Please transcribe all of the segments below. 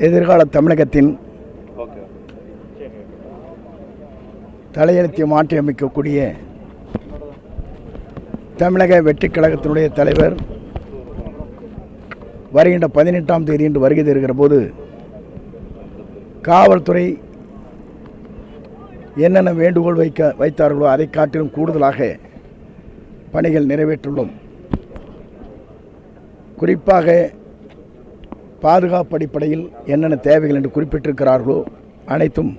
எதிர்கால தமிழகத்தின் தலையெழுத்தை மாற்றியமைக்கக்கூடிய தமிழக வெற்றிக் கழகத்தினுடைய தலைவர் வருகின்ற 18ஆம் தேதி என்று வருகை தருகிற போது காவல்துறை என்னென்ன வேண்டுகோள் வைத்தார்களோ அதை காட்டிலும் கூடுதலாக பணிகள் நிறைவேற்றுள்ளோம். குறிப்பாக பாதுகாப்பு அடிப்படையில் என்னென்ன தேவைகள் என்று குறிப்பிட்டிருக்கிறார்களோ அனைத்தும்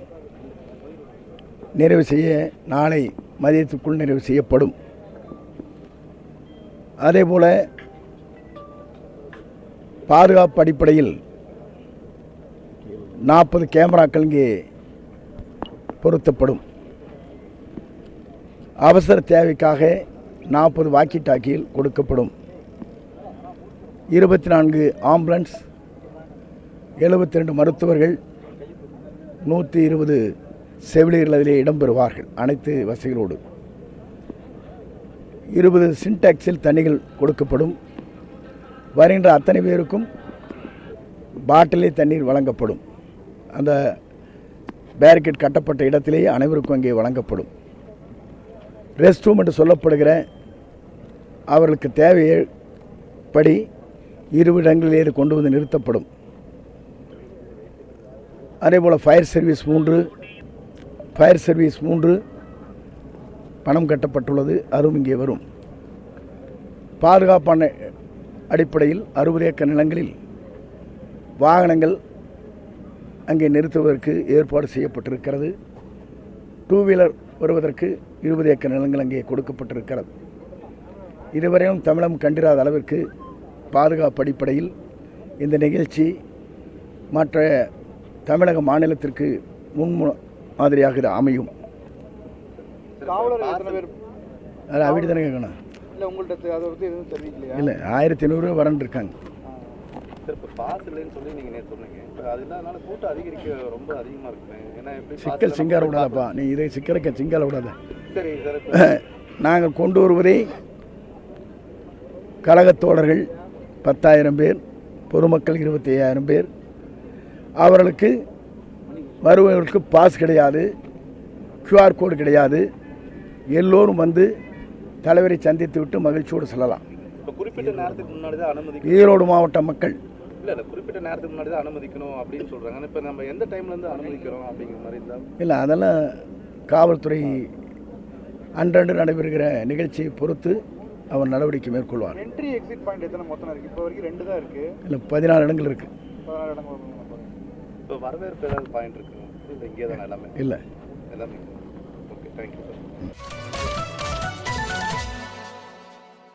நிறைவு செய்ய நாளை மதியத்துக்குள் நிறைவு செய்யப்படும். அதேபோல் பாதுகாப்பு அடிப்படையில் 40 கேமராக்கள் இங்கே பொருத்தப்படும். அவசர தேவைக்காக 40 வாக்கி டாக்கிகள் கொடுக்கப்படும். 24 ஆம்புலன்ஸ், 72 மருத்துவர்கள், 120 செவிலியர்கள் அதிலே இடம்பெறுவார்கள் அனைத்து வசதிகளோடு. 20 சின்டாக்ஸில் தண்ணிகள் கொடுக்கப்படும். வருகின்ற அத்தனை பேருக்கும் பாட்டிலே தண்ணீர் வழங்கப்படும். அந்த பேரிகேட் கட்டப்பட்ட இடத்திலேயே அனைவருக்கும் அங்கே வழங்கப்படும். ரெஸ்ட் ரூம் என்று சொல்லப்படுகிற அவர்களுக்கு தேவைப்படி 20 இடங்களிலே கொண்டு வந்து நிறுத்தப்படும். அதேபோல் ஃபயர் சர்வீஸ் 3 பணம் கட்டப்பட்டுள்ளது, அதுவும் இங்கே வரும். பாதுகாப்பான அடிப்படையில் 60 ஏக்கர் நிலங்களில் வாகனங்கள் அங்கே நிறுத்துவதற்கு ஏற்பாடு செய்யப்பட்டிருக்கிறது. 2 வீலர் வருவதற்கு 20 ஏக்கர் நிலங்கள் அங்கே கொடுக்கப்பட்டிருக்கிறது. இதுவரையும் தமிழகம் கண்டிராத அளவிற்கு பாதுகாப்பு அடிப்படையில் இந்த நிகழ்ச்சி மற்ற தமிழக மாநிலத்திற்கு முன்மாதிரியாக இது அமையும். அது அப்படி தானே கேட்கணும். இல்லை 1500 வரன் இருக்காங்க. சிக்கல் சிங்கார விடாதப்பா, நீ இதை சிக்கலுக்கு சிங்கால விடாத. நாங்கள் கொண்டு வருவதை கழகத் தோழர்கள் 10,000 பேர், பொதுமக்கள் 25,000 பேர். அவர்களுக்கு வருபவர்களுக்கு பாஸ் கிடையாது, QR கோடு கிடையாது. எல்லோரும் வந்து தலைவரை சந்தித்து விட்டு மகிழ்ச்சியோடு செல்லலாம். குறிப்பிட்ட நேரத்துக்கு முன்னாடி தான் அனுமதி. ஈரோடு மாவட்ட மக்கள் இல்லை குறிப்பிட்ட நேரத்துக்கு முன்னாடி தான் அனுமதிக்கணும் அப்படின்னு சொல்கிறாங்க. இப்போ நம்ம எந்த டைம்லேருந்து அனுமதிக்கிறோம் அப்படிங்கிற மாதிரி இருந்தால் இல்லை, அதெல்லாம் காவல்துறை அன்றன்று நடைபெறுகிற நிகழ்ச்சியை பொறுத்து அவர் நடவடிக்கை மேற்கொள்வார். என்ட்ரி எக்ஸிட் பாயிண்ட் எத்தனை மொத்தம் இருக்குது? இப்போ வரைக்கும் 2 தான் இருக்குது. இல்லை 14 இடங்கள் இருக்குது. 14 இடங்கள். இப்போ வரவேற்பு ஏதாவது பாயிண்ட் இருக்குங்க? இல்லை இங்கே தான் எல்லாமே? இல்லை எல்லாமே. Okay, thank you sir.